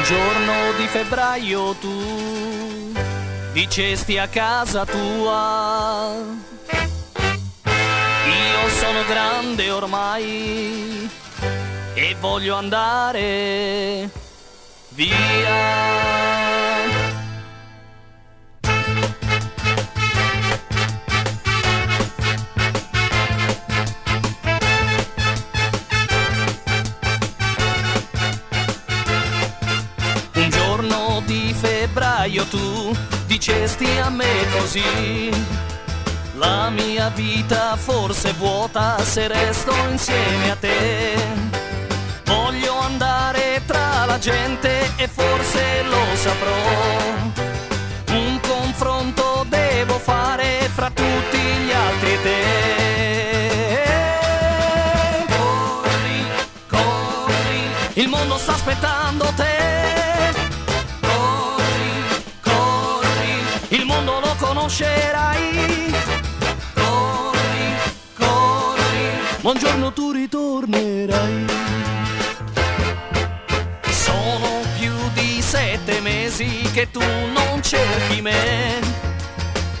giorno di febbraio tu dicesti a casa tua: io sono grande ormai e voglio andare via. Un giorno di febbraio tu dicesti a me così: la mia vita forse è vuota se resto insieme a te. Voglio andare tra la gente e forse lo saprò. Un confronto devo fare fra tutti gli altri e te. Corri, corri, il mondo sta aspettando te. Il mondo lo conoscerai. Corri, corri, buongiorno tu ritornerai. Sono più di 7 mesi che tu non cerchi me.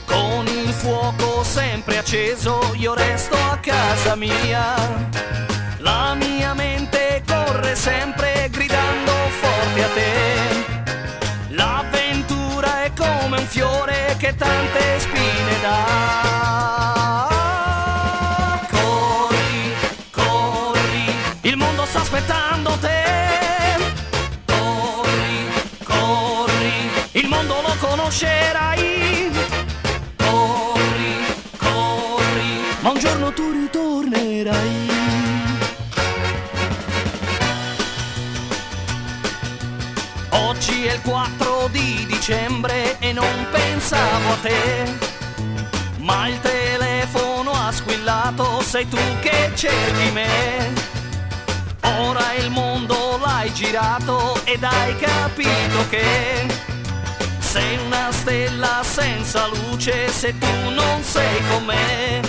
Con il fuoco sempre acceso io resto a casa mia. La mia mente corre sempre gridando forte a te. L'avventura è come un fiore che tante spine dà. Corri, corri, il mondo sta aspettando te. Corri, corri, il mondo lo conoscerai. Corri, corri, ma un giorno tu ritornerai. Oggi è il 4 di dicembre e non pensavo a te, ma il telefono ha squillato, sei tu che cerchi me. Ora il mondo l'hai girato ed hai capito che sei una stella senza luce se tu non sei con me.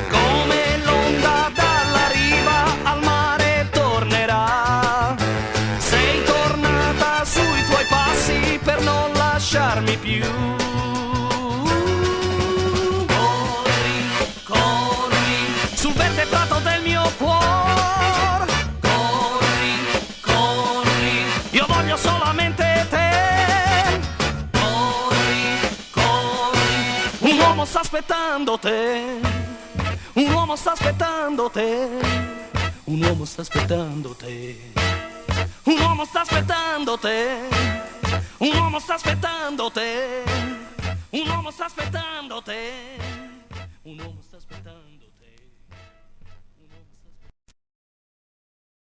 Come l'onda dalla riva al mare tornerà. Sei tornata sui tuoi passi per non lasciarmi più. Corri, corri, sul verde prato del mio cuore. Corri, corri, io voglio solamente te. Corri, corri, un uomo sta aspettando te. Un uomo sta aspettando te. Un uomo sta aspettando te. Un uomo sta aspettando te. Un uomo sta aspettando te. Un uomo sta aspettando te. Un uomo sta aspettando te.